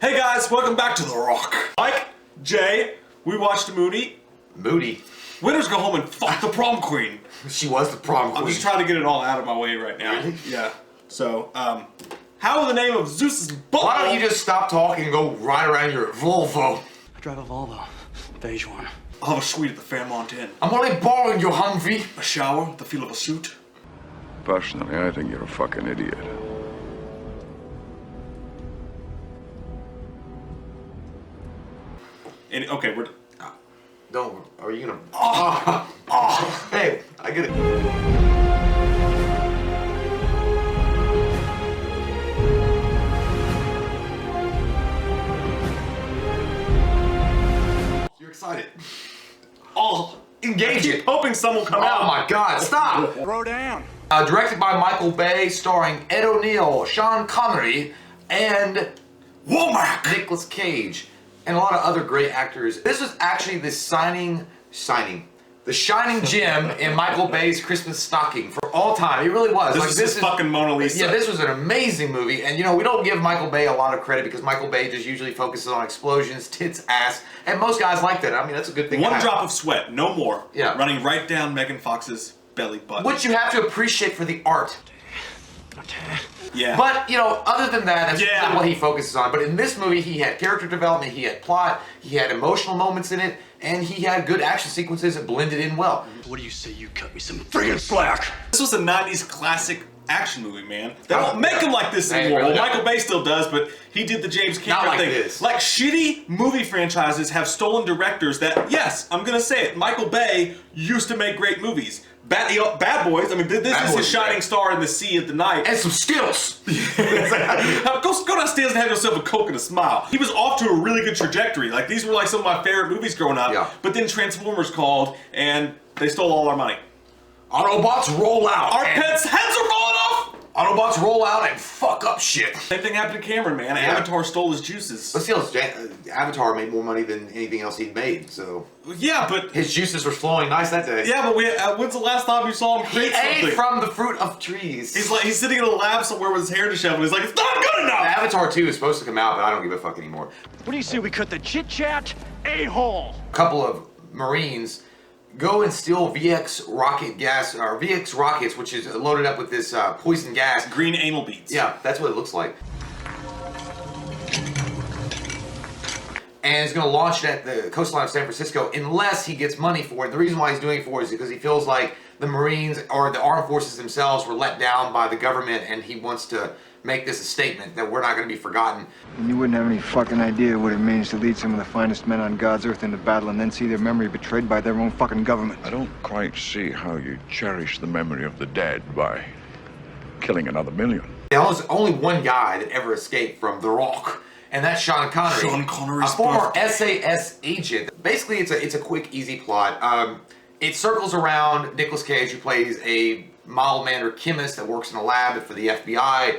Hey guys, welcome back to The Rock. Mike, Jay, we watched a movie. Moody. Winners go home and fuck the prom queen. She was the prom queen. I'm just trying to get it all out of my way right now. Really? Yeah. So, how in the name of Zeus's butt? Why don't you just stop talking and go ride around your Volvo? I drive a Volvo, beige one. I'll have a suite at the Fairmont Inn. I'm only borrowing your Humvee. A shower, the feel of a suit. Personally, I think you're a fucking idiot. And, okay, we're... Don't. Are you gonna? Hey, I get it. You're excited. Oh, Engage it. hoping some will come out. Oh my God! Stop. Throw down. Directed by Michael Bay, starring Ed O'Neill, Sean Connery, and Womack! Nicolas Cage, and a lot of other great actors. This was actually the the shining gem in Michael Bay's Christmas stocking for all time. It really was. This is fucking Mona Lisa. Yeah, this was an amazing movie, and you know, we don't give Michael Bay a lot of credit because Michael Bay just usually focuses on explosions, tits, ass, and most guys like that. I mean, that's a good thing. One drop of sweat, no more. Yeah. Running right down Megan Fox's belly button. Which you have to appreciate for the art. Yeah. But, you know, other than that, that's Yeah. what he focuses on. But in this movie, he had character development, he had plot, he had emotional moments in it, and he had good action sequences that blended in well. What do you say you cut me some friggin' slack? This was a 90s classic action movie, man. They don't make them like this anymore. really Well, don't. Michael Bay still does, but he did the James Cameron like thing. this. Like, shitty movie franchises have stolen directors that, yes, I'm gonna say it, Michael Bay used to make great movies. Bad Boys, I mean, this Bad is Boys his is shining great. star in the sea at the night. And some skills. Go downstairs and have yourself a Coke and a smile. He was off to a really good trajectory. Like, these were like some of my favorite movies growing up. Yeah. But then Transformers called, and they stole all our money. Autobots roll out. Our and pets' heads are falling off! Autobots roll out and fuck up shit. Same thing happened to Cameron, man. Yeah. Avatar stole his juices. But still, Avatar made more money than anything else he'd made, so Yeah, but his juices were flowing nice that day. when's the last time you saw him He create ate something? from the fruit of trees. He's sitting in a lab somewhere with his hair disheveled. He's like, it's not good enough. Avatar 2 is supposed to come out, but I don't give a fuck anymore. What do you say we cut the chit-chat a-hole? A couple of Marines go and steal VX rockets, which is loaded up with this poison gas. Green anal beads. Yeah, that's what it looks like. And he's going to launch it at the coastline of San Francisco unless he gets money for it. The reason why he's doing it for it is because he feels like the Marines or the armed forces themselves were let down by the government, and he wants to make this a statement that we're not going to be forgotten. And you wouldn't have any fucking idea what it means to lead some of the finest men on God's earth into battle and then see their memory betrayed by their own fucking government. I don't quite see how you cherish the memory of the dead by killing another million. There's only one guy that ever escaped from The Rock, and that's Sean Connery. Sean Connery's a former birthday. SAS agent. Basically, it's a quick, easy plot. It circles around Nicolas Cage, who plays a mild-mannered chemist that works in a lab for the FBI,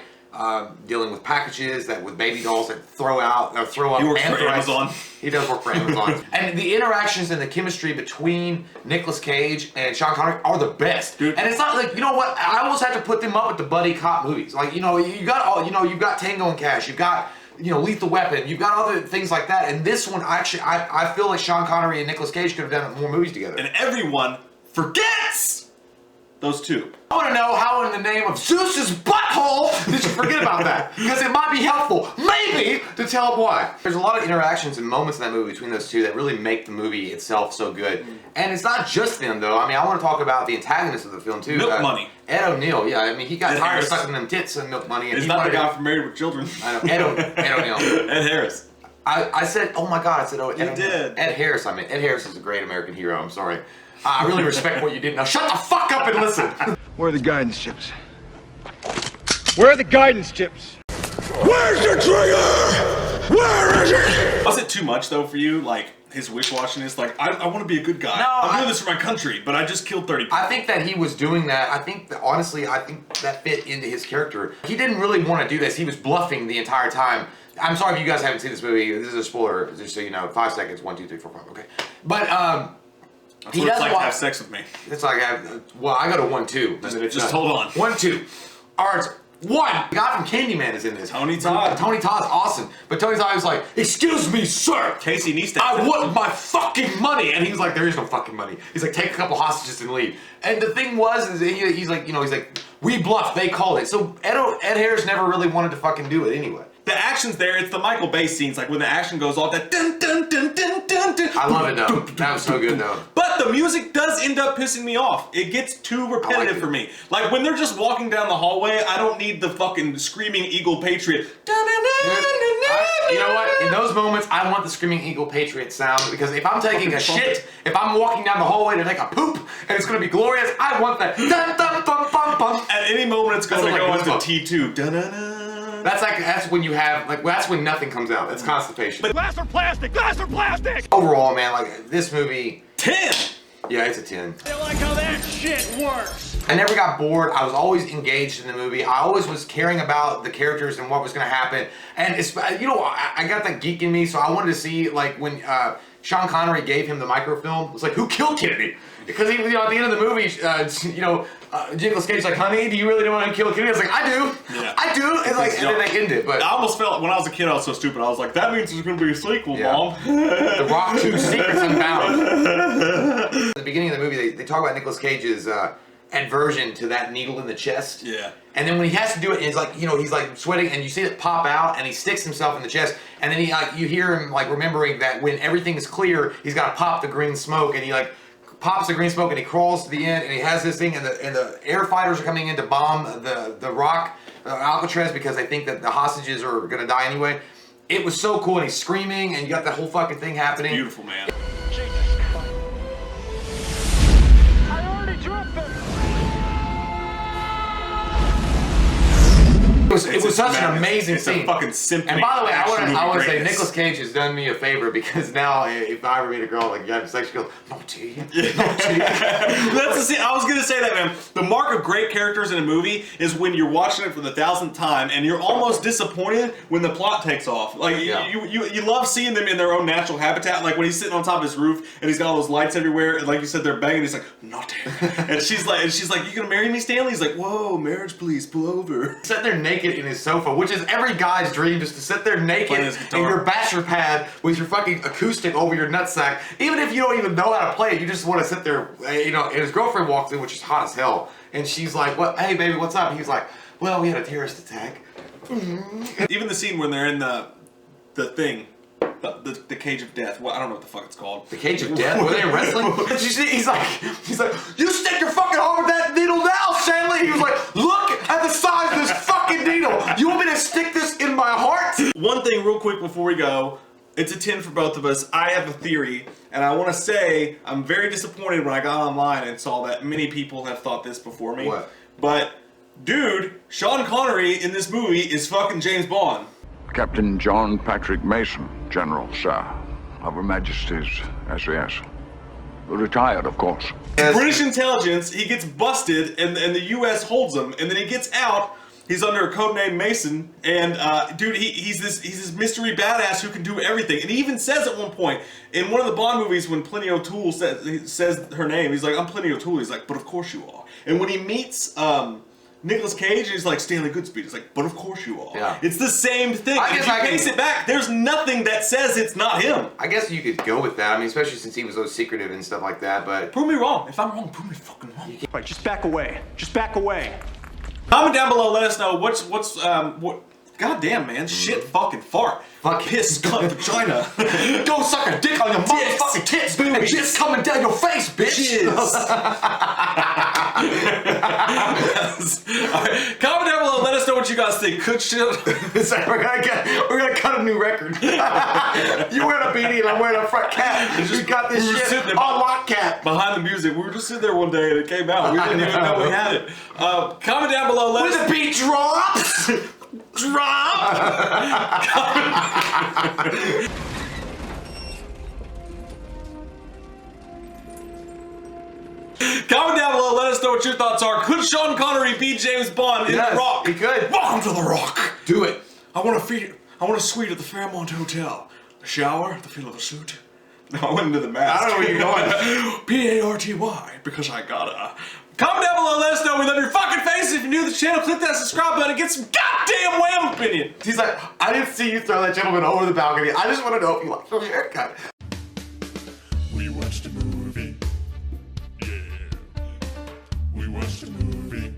dealing with packages with baby dolls that throw up He works for anthrax. Amazon. He does work for Amazon. And the interactions and the chemistry between Nicolas Cage and Sean Connery are the best. Dude. And it's not like, you know what, I almost have to put them up with the buddy cop movies. Like, you know, you've got Tango and Cash, you've got, Lethal Weapon, you've got other things like that. And this one, actually, I feel like Sean Connery and Nicolas Cage could have done more movies together. And everyone forgets those two. I want to know how, in the name of Zeus's butthole, did you forget about that? Because it might be helpful, maybe, to tell them why. There's a lot of interactions and moments in that movie between those two that really make the movie itself so good. And it's not just them, though. I mean, I want to talk about the antagonist of the film, too. Milk Money. Ed O'Neill, yeah. I mean, he got Ed tired Harris. of sucking them tits and Milk Money. And It's he not the wanted guy to- from Married with Children. I know, Ed O'Neill. Ed Harris. I said, oh my God, I said, Ed O'Neill. did. Ed Harris, I meant. Ed Harris is a great American hero, I'm sorry. I really respect what you did. Now shut the fuck up and listen. Where are the guidance chips? Where are the guidance chips? Where's the trigger? Where is it? Was it too much, though, for you? Like, his wish-washiness? Like, I want to be a good guy. No, I'm doing this for my country, but I just killed 30 people. I think that he was doing that. I think that, honestly, that fit into his character. He didn't really want to do this. He was bluffing the entire time. I'm sorry if you guys haven't seen this movie. This is a spoiler, just so you know. 5 seconds. 1, 2, 3, 4, 5. Okay. But That's what it's like to have sex with me. It's like I go to 1, 2. Just hold on. 1, 2. All right. One. The guy from Candyman is in this. Tony Todd. Tony Todd's awesome. But Tony Todd was like, excuse me, sir. Casey Neistat. I want my fucking money. And he was like, there is no fucking money. He's like, take a couple hostages and leave. And the thing was, is he's like, you know, he's like, we bluffed, they called it. So Ed Harris never really wanted to fucking do it anyway. The action's there. It's the Michael Bay scenes, like when the action goes off, that dun dun dun dun dun dun. I love it though. That was so good though. But the music does end up pissing me off. It gets too repetitive for me. Like when they're just walking down the hallway, I don't need the fucking screaming Eagle Patriot. You know what? In those moments, I want the Screaming Eagle Patriot sound because if I'm taking a shit, if I'm walking down the hallway to take a poop and it's gonna be glorious, I want that. Dun, dun, bum, bum, bum. At any moment, it's going to go into T2. That's when you have that's when nothing comes out. It's constipation. But Glass or plastic! Glass or plastic! overall, man, like this movie, 10. yeah, it's a 10. I like how that shit works! I never got bored. I was always engaged in the movie. I always was caring about the characters and what was going to happen. And it's, you know, I got that geek in me, so I wanted to see like when Sean Connery gave him the microfilm. It was like, who killed Kennedy? Because he, you know, at the end of the movie, you know, Nicolas Cage's like, honey, do you really want to kill Kennedy? I was like, I do. Yeah. I do. And like, and then they end it. But I almost felt when I was a kid, I was so stupid. I was like, that means there's going to be a sequel, yeah. Mom. The Rock 2 Secrets Unbound. At the beginning of the movie, they talk about Nicolas Cage's aversion to that needle in the chest. Yeah. And then when he has to do it, it's like, you know, he's like sweating and you see it pop out and he sticks himself in the chest. And then he like, you hear him like remembering that when everything is clear, he's got to pop the green smoke and he like pops the green smoke and he crawls to the end and he has this thing and the air fighters are coming in to bomb the Rock, Alcatraz because they think that the hostages are going to die anyway. It was so cool and he's screaming and you got that whole fucking thing happening. Beautiful, man. I already dropped them! It was such an amazing it's scene. A fucking symphony. And by the way, I want to say greatness. Nicolas Cage has done me a favor because now if I ever meet a girl like you have sex, she goes, no tea, no tea. That's the scene. I was gonna say that, man. The mark of great characters in a movie is when you're watching it for the 1000th time and you're almost disappointed when the plot takes off. Like Yeah. you love seeing them in their own natural habitat. Like when he's sitting on top of his roof and he's got all those lights everywhere, and like you said, they're banging. He's like, naughty. And she's like, you gonna marry me, Stanley? He's like, whoa, marriage, please, pull over. Sitting there naked in his sofa, which is every guy's dream, just to sit there naked his in guitar. your bachelor pad with your fucking acoustic over your nutsack. Even if you don't even know how to play it, you just want to sit there, you know. And his girlfriend walks in, which is hot as hell, and she's like, "What? Hey, baby, what's up?" And he's like, "Well, we had a terrorist attack." Even the scene when they're in the thing. The cage of death. Well, I don't know what the fuck it's called. The cage of death? Were they in wrestling? he's like, you stick your fucking arm with that needle now, Stanley. He was like, look at the size of this fucking needle. You want me to stick this in my heart? One thing real quick before we go. It's a 10 for both of us. I have a theory, and I want to say I'm very disappointed when I got online and saw that many people have thought this before me. What? But, dude, Sean Connery in this movie is fucking James Bond. Captain John Patrick Mason, General, sir, of Her Majesty's SAS. Retired, of course. Yes. British intelligence, he gets busted, and the U.S. holds him, and then he gets out. He's under a codename Mason, and dude, he's this mystery badass who can do everything. And he even says at one point in one of the Bond movies when Plenty O'Toole says her name, he's like, "I'm Plenty O'Toole." He's like, "But of course you are." And when he meets Nicolas Cage, he's like, "Stanley Goodspeed." He's like, "But of course you are." Yeah. It's the same thing. I If guess you I can- pace it back, there's nothing that says it's not him. I guess you could go with that. I mean, especially since he was so secretive and stuff like that. But Prove me wrong. If I'm wrong, prove me fucking wrong. Right, just back away. Just back away. Comment down below, let us know what. God damn, man, shit, fucking fart, piss, cunt, vagina. go suck a dick on your motherfucking tits, and shit's coming down your face, bitch. Alright, comment down below, let us know what you guys think. Could shit. We're gonna cut a new record. You wearing a beanie and I'm wearing a front cap. We got this we were shit sitting on there lock cap. behind the music. We were just sitting there one day and it came out. We didn't even know we had it. Comment down below, let When us the beat drops. drop. Comment down below, let us know what your thoughts are. Could Sean Connery be James Bond in Yes, The Rock? he could. Welcome to The Rock. Do it. I want a suite at the Fairmont Hotel. The shower, the feel of the suit. No, I went into the mask. I don't know where you're going. P-A-R-T-Y, because I gotta. Comment down below, let us know. We love your fucking faces. If you're new to the channel, click that subscribe button and get some goddamn Wham opinion. He's like, I didn't see you throw that gentleman over the balcony. I just want to know if you liked your haircut. We watched a movie. Yeah. We watched a movie.